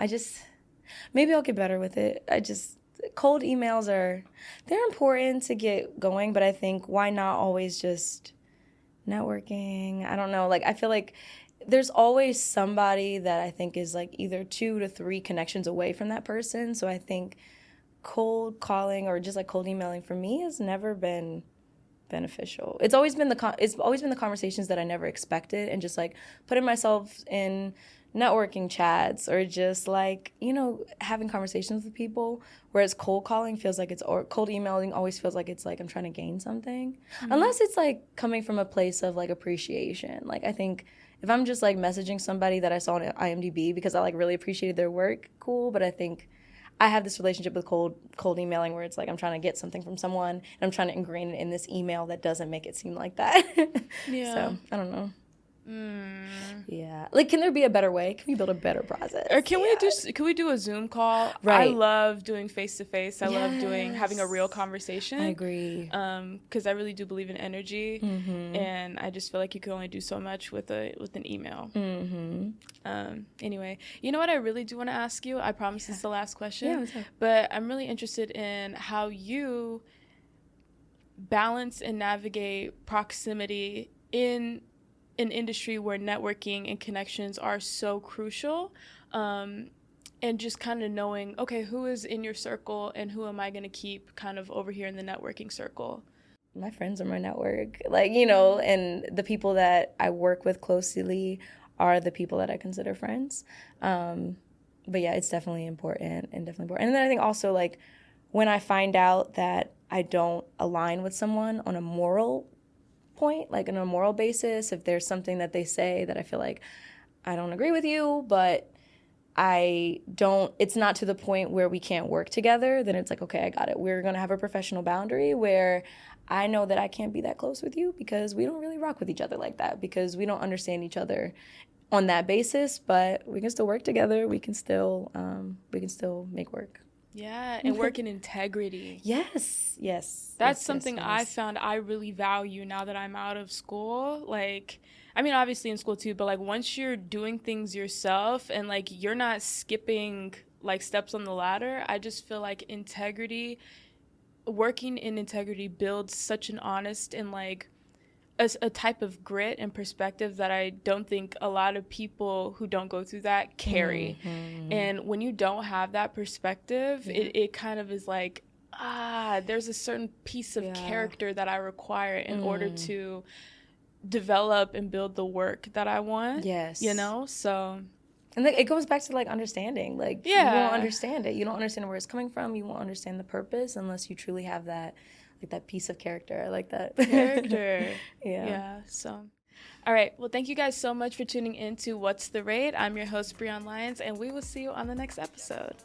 Maybe I'll get better with it. Cold emails they're important to get going, but I think why not always just networking? I don't know. Like I feel like there's always somebody that I think is like either 2 to 3 connections away from that person. So I think cold calling or just like cold emailing for me has never been beneficial. It's always been the conversations that I never expected and just like putting myself in networking chats or just like, you know, having conversations with people, whereas cold calling feels like or cold emailing always feels like it's like I'm trying to gain something. Mm-hmm. Unless it's like coming from a place of like appreciation. Like I think if I'm just like messaging somebody that I saw on IMDb because I like really appreciated their work, cool, but I think I have this relationship with cold emailing where it's like I'm trying to get something from someone and I'm trying to ingrain it in this email that doesn't make it seem like that. Yeah. So, I don't know. Yeah. Like, can there be a better way? Can we build a better process? Or can we do a Zoom call? Right. I love doing face-to-face. I love having a real conversation. I agree. Because I really do believe in energy. Mm-hmm. And I just feel like you can only do so much with an email. Mm-hmm. Anyway, you know what I really do want to ask you? I promise this is the last question. Yeah, what's up? But I'm really interested in how you balance and navigate proximity in an industry where networking and connections are so crucial, and just kind of knowing, okay, who is in your circle and who am I going to keep kind of over here in the networking circle? My friends are my network, like, you know, and the people that I work with closely are the people that I consider friends. But yeah, it's definitely important. And then I think also like when I find out that I don't align with someone on a moral point, like on a moral basis, if there's something that they say that I feel like I don't agree with you, but it's not to the point where we can't work together, then it's like, okay, I got it. We're going to have a professional boundary where I know that I can't be that close with you because we don't really rock with each other like that, because we don't understand each other on that basis, but we can still work together. We can still make work. Yeah, and work in integrity. Yes. That's something I found I really value now that I'm out of school. Like, I mean, obviously in school too, but like once you're doing things yourself and like you're not skipping like steps on the ladder, I just feel like working in integrity builds such an honest and like a type of grit and perspective that I don't think a lot of people who don't go through that carry. Mm-hmm. And when you don't have that perspective, it kind of is like, there's a certain piece of character that I require in order to develop and build the work that I want. Yes. You know? So... And it goes back to, like, understanding. Like, you won't understand it. You don't understand where it's coming from. You won't understand the purpose unless you truly have that, like, that piece of character. I like that. Character. Yeah. So, all right. Well, thank you guys so much for tuning in to What's the Rate? I'm your host, Breon Lyons, and we will see you on the next episode.